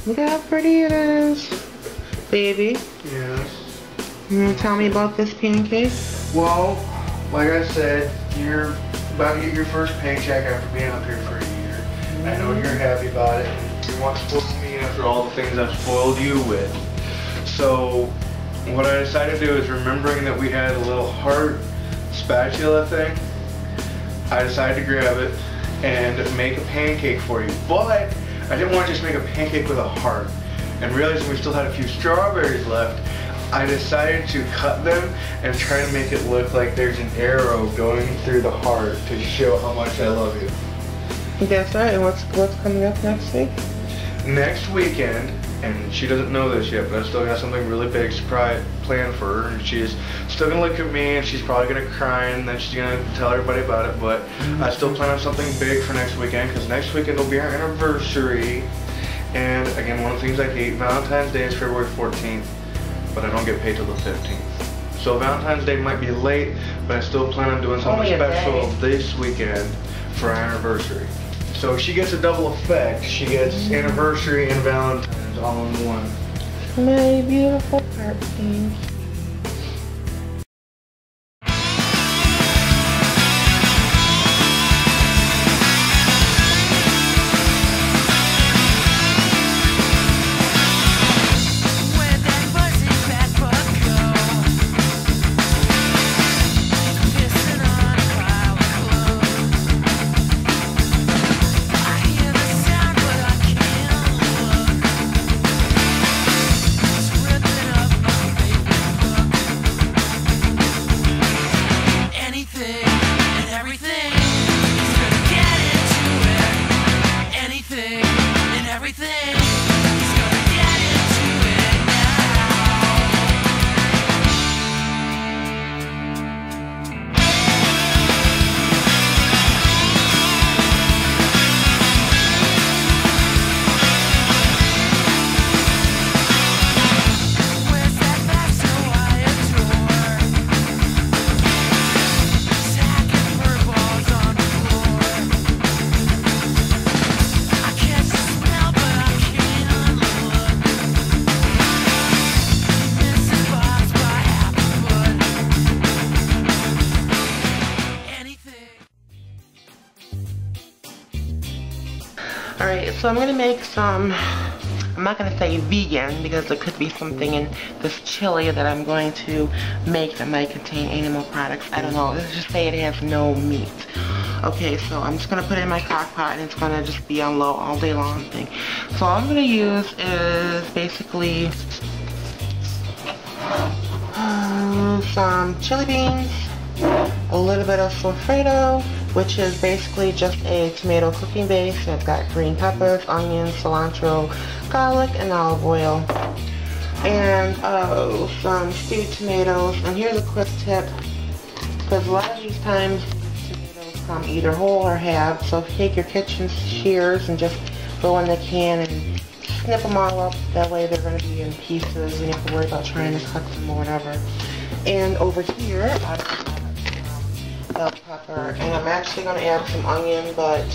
Look at how pretty it is. Baby. Yes. You want to tell me about this pancake? Well, like I said, you're about to get your first paycheck after being up here for a year. I know you're happy about it. You want to spoil me after all the things I've spoiled you with. So, what I decided to do is, remembering that we had a little heart spatula thing, I decided to grab it and make a pancake for you. But I didn't want to just make a pancake with a heart. And realizing we still had a few strawberries left, I decided to cut them and try to make it look like there's an arrow going through the heart to show how much I love you. That's right. And what's coming up next week? Next weekend, and she doesn't know this yet, but I still got something really big surprise planned for her, and she's still gonna look at me and she's probably gonna cry and then she's gonna tell everybody about it, but I still plan on something big for next weekend, because next weekend will be our anniversary. And again, one of the things I hate, Valentine's Day is February 14th, but I don't get paid till the 15th. So Valentine's Day might be late, but I still plan on doing something special this weekend for our anniversary. So she gets a double effect. She gets anniversary and Valentine's all in one. My beautiful heart thing. Alright, so I'm gonna make some, I'm not gonna say vegan because there could be something in this chili that I'm going to make that might contain animal products. I don't know, let's just say it has no meat. Okay, so I'm just gonna put it in my crock pot and it's gonna just be on low all day long thing. So all I'm gonna use is basically some chili beans, a little bit of Alfredo, which is basically just a tomato cooking base. It's got green peppers, onions, cilantro, garlic, and olive oil. And some stewed tomatoes. And here's a quick tip, because a lot of these times tomatoes come either whole or halved. So take your kitchen shears and just go in the can and snip them all up. That way they're going to be in pieces. You don't have to worry about trying to cut them or whatever. And over here, I've got bell pepper, and I'm actually going to add some onion, but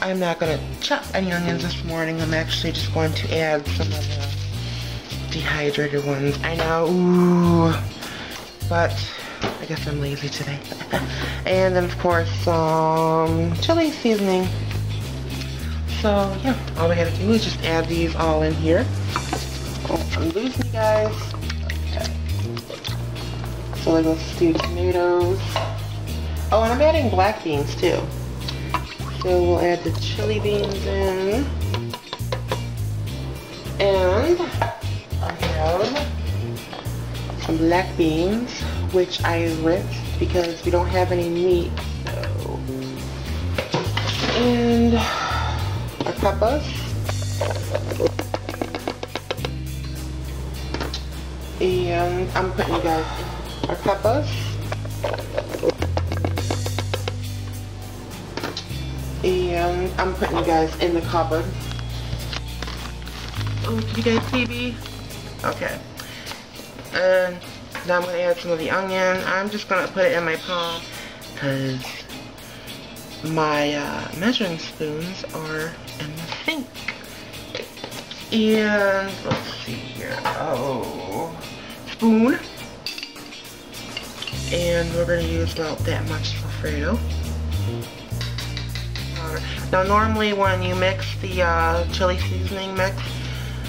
I'm not going to chop any onions this morning. I'm actually just going to add some of the dehydrated ones. I know, ooh, but I guess I'm lazy today. And then of course some chili seasoning. So yeah, all we gotta do is just add these all in here. Oh, I'm losing you guys. Okay. So there goes stewed tomatoes. Oh, and I'm adding black beans too. So we'll add the chili beans in. And I have some black beans, which I rinsed because we don't have any meat. So. And our peppers. And I'm putting you guys our peppers. And I'm putting you guys in the cupboard. Oh, can you guys see me? Okay. And now I'm going to add some of the onion. I'm just going to put it in my palm because my measuring spoons are in the sink. And let's see here. Oh, spoon. And we're going to use about that much Alfredo. Now normally when you mix the chili seasoning mix,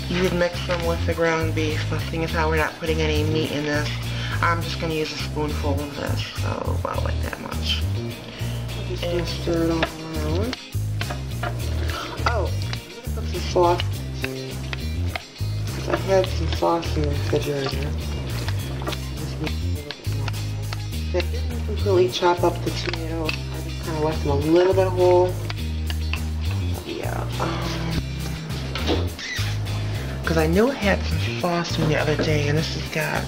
you would mix them with the ground beef, but seeing as how we're not putting any meat in this, I'm just going to use a spoonful of this, so about like that much. And stir it all around. Oh, I'm going to put some sauce. I had some sauce in the refrigerator. I didn't completely chop up the tomatoes. I just kind of left them a little bit whole. Yeah. Because I knew it had some sauce in the other day, and this has got,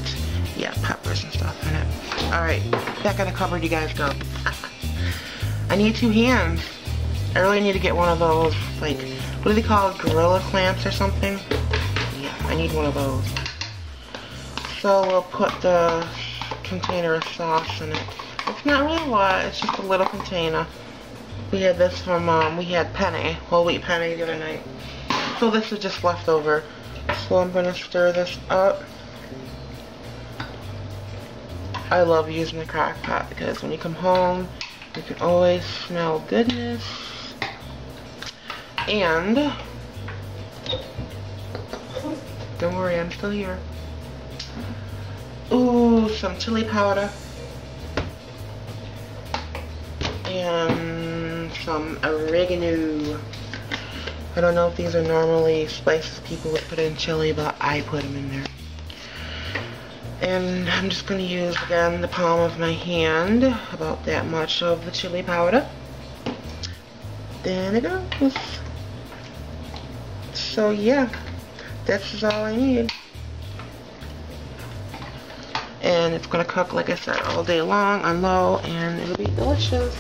yeah, peppers and stuff in it. Alright, back in the cupboard you guys go. I need 2 hands. I really need to get one of those, like, what do they call it, gorilla clamps or something? Yeah, I need one of those. So we'll put the container of sauce in it. It's not really a lot, it's just a little container. We had this from, we had panny, whole wheat panny the other night. So this is just leftover. So I'm going to stir this up. I love using the crock pot because when you come home, you can always smell goodness. And, don't worry, I'm still here. Ooh, some chili powder. And some oregano. I don't know if these are normally spices people would put in chili, but I put them in there. And I'm just going to use, again, the palm of my hand, about that much of the chili powder. There it goes. So yeah, this is all I need. And it's going to cook, like I said, all day long on low, and it'll be delicious.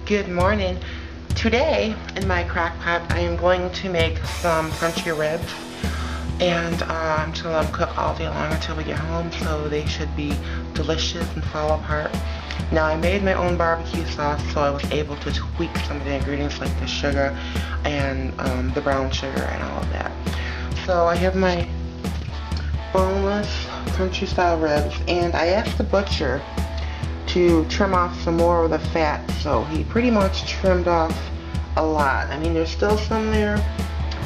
Good morning. Today in my crock pot I am going to make some crunchy ribs, and I'm just going to let them cook all day long until we get home, so they should be delicious and fall apart. Now I made my own barbecue sauce, so I was able to tweak some of the ingredients like the sugar and the brown sugar and all of that. So I have my boneless country style ribs, and I asked the butcher to trim off some more of the fat, so he pretty much trimmed off a lot. I mean, there's still some there,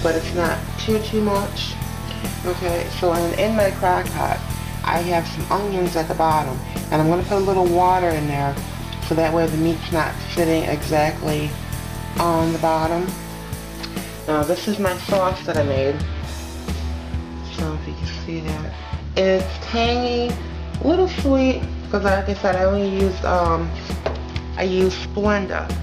but it's not too much. Okay, so in my crock pot I have some onions at the bottom, and I'm going to put a little water in there so that way the meat's not sitting exactly on the bottom. Now this is my sauce that I made, so if you can see that. It's tangy, a little sweet, because like I said, I only used I used Splenda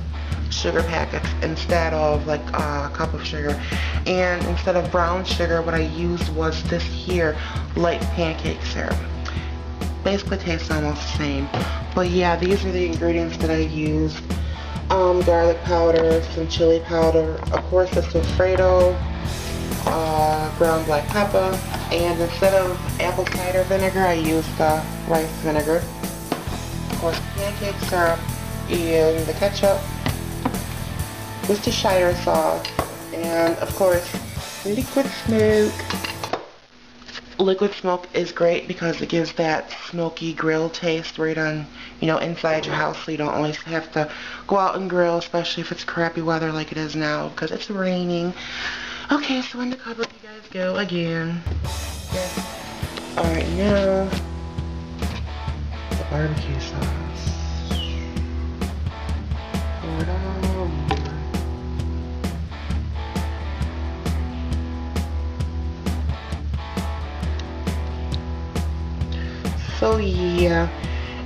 sugar packets instead of like a cup of sugar, and instead of brown sugar what I used was this here light pancake syrup. Basically tastes almost the same, but yeah, these are the ingredients that I used. Garlic powder, some chili powder, of course this Alfredo, ground black pepper, and instead of apple cider vinegar I used rice vinegar. Of course pancake syrup and the ketchup, Worcestershire sauce, and of course liquid smoke. Liquid smoke is great because it gives that smoky grill taste right on, you know, inside your house, so you don't always have to go out and grill, especially if it's crappy weather like it is now because it's raining. Okay, so in the cupboard you guys go again. Yes. Alright, now the barbecue sauce. Pour it all over. So yeah,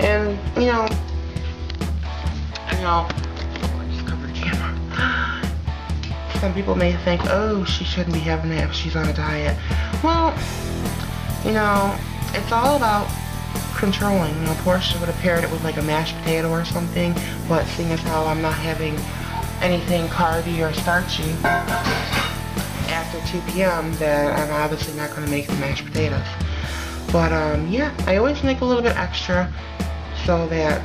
and you know, I just covered the camera. Some people may think, oh, she shouldn't be having that if she's on a diet. Well, you know, it's all about controlling. You know, Portia would have paired it with like a mashed potato or something, but seeing as how I'm not having anything carby or starchy after 2 p.m., then I'm obviously not going to make the mashed potatoes. But yeah, I always make a little bit extra so that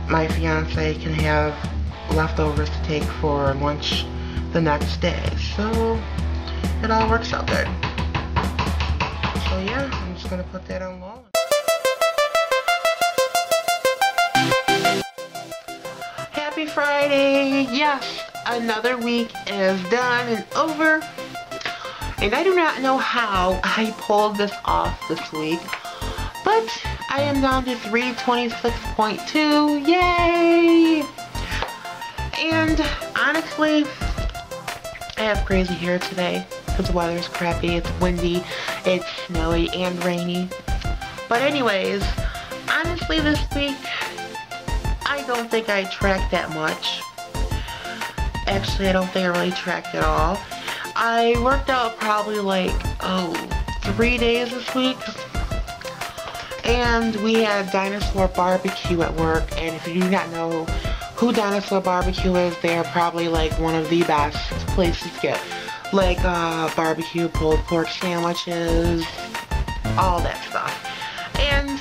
my fiance can have leftovers to take for lunch the next day. So it all works out good. So yeah, I'm just going to put that on low. Happy Friday! Yes, another week is done and over. And I do not know how I pulled this off this week, but I am down to 326.2. Yay! And honestly, I have crazy hair today because the weather's crappy, it's windy, it's snowy and rainy. But anyways, honestly this week, I don't think I tracked that much. Actually, I don't think I really tracked at all. I worked out probably like, 3 days this week. And we had Dinosaur Barbecue at work. And if you do not know who Dinosaur Barbecue is, they are probably like one of the best places to get like barbecue pulled pork sandwiches, all that stuff. And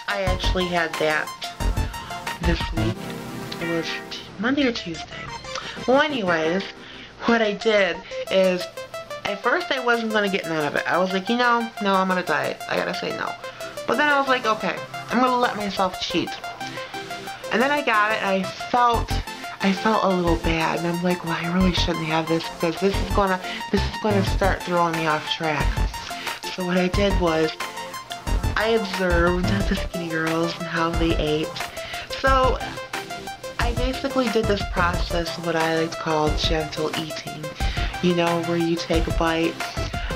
I actually had that this week. It was Monday or Tuesday. Well, anyways, what I did is, at first I wasn't going to get none of it. I was like, you know, no, I'm on a diet. I gotta say no. But then I was like, okay, I'm going to let myself cheat. And then I got it, and I felt a little bad. And I'm like, well, I really shouldn't have this, because this is gonna start throwing me off track. So what I did was, I observed the skinny girls and how they ate. So I basically did this process, what I like to call gentle eating. You know, where you take a bite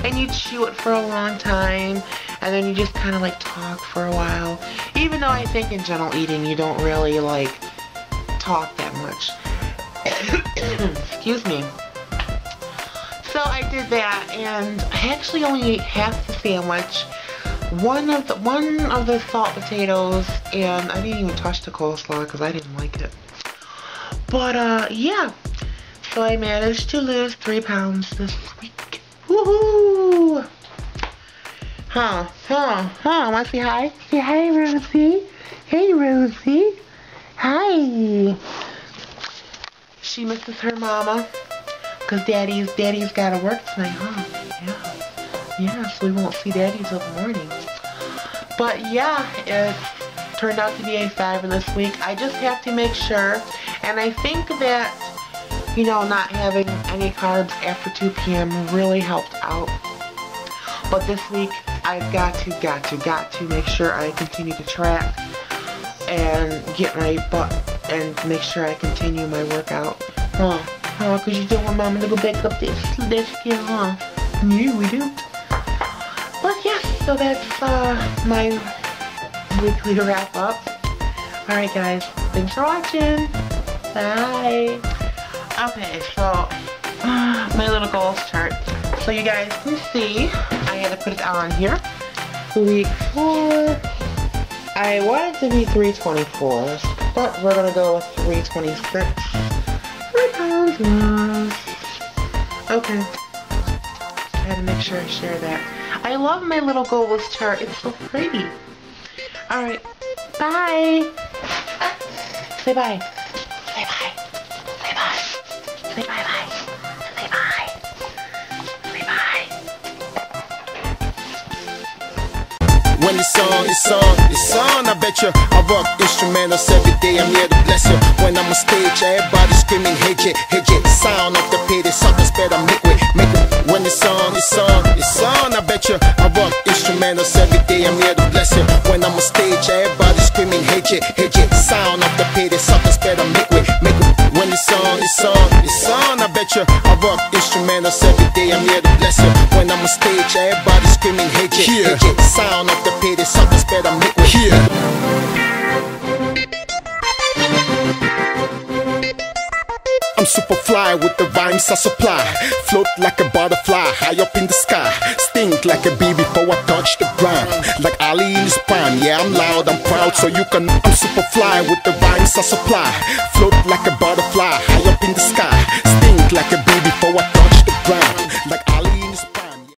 and you chew it for a long time, and then you just kind of like talk for a while. Even though I think in gentle eating you don't really like talk that much. Excuse me. So I did that, and I actually only ate half the sandwich. One of the salt potatoes, and I didn't even touch the coleslaw because I didn't like it. But yeah, so I managed to lose 3 pounds this week. Woohoo! Wanna say hi? Say hi, Rosie. Hey, Rosie. Hi. She misses her mama because daddy's gotta work tonight, huh? Yeah, so we won't see daddy till the morning. But yeah, it turned out to be a fabulous week. I just have to make sure, and I think that, you know, not having any carbs after 2 p.m. really helped out. But this week, I've got to make sure I continue to track and get my butt and make sure I continue my workout. Because you don't want mama to go back up this skin, huh? Yeah, we do. But yes, so that's my weekly wrap up. Alright guys, thanks for watching. Bye. Okay, so my little goals chart. So you guys can see, I had to put it on here. Week 4, I wanted to be 324, but we're going to go with 326. 3 pounds lost. Okay. I had to make sure I share that. I love my little goals chart. It's so pretty. Alright. Bye. Say bye. Say bye. Say bye. Say bye-bye. Say bye. Say bye. When it's on, I bet you I rock instrumentals every day, I'm here to bless you. When I'm on stage, everybody screaming, hey J, sound of the pity, suckers better make it. When it's on, I bet you I rock instrumentals every day, I'm here to bless you. When I'm on stage, everybody screaming, hey J, sound of the pity, suckers better make it. When it's on, I bet you I rock instrumentals every day, I'm here to bless you. When I'm on stage, everybody screaming, hey J, sound of the pity, suckers better make it. I'm super fly with the rhymes I supply. Float like a butterfly high up in the sky. Stink like a bee before I touch the ground. Like I Cali in his prime. Yeah, I'm loud, I'm proud, so you can. I'm super fly with the rhymes I supply. Float like a butterfly, high up in the sky. Stink like a baby for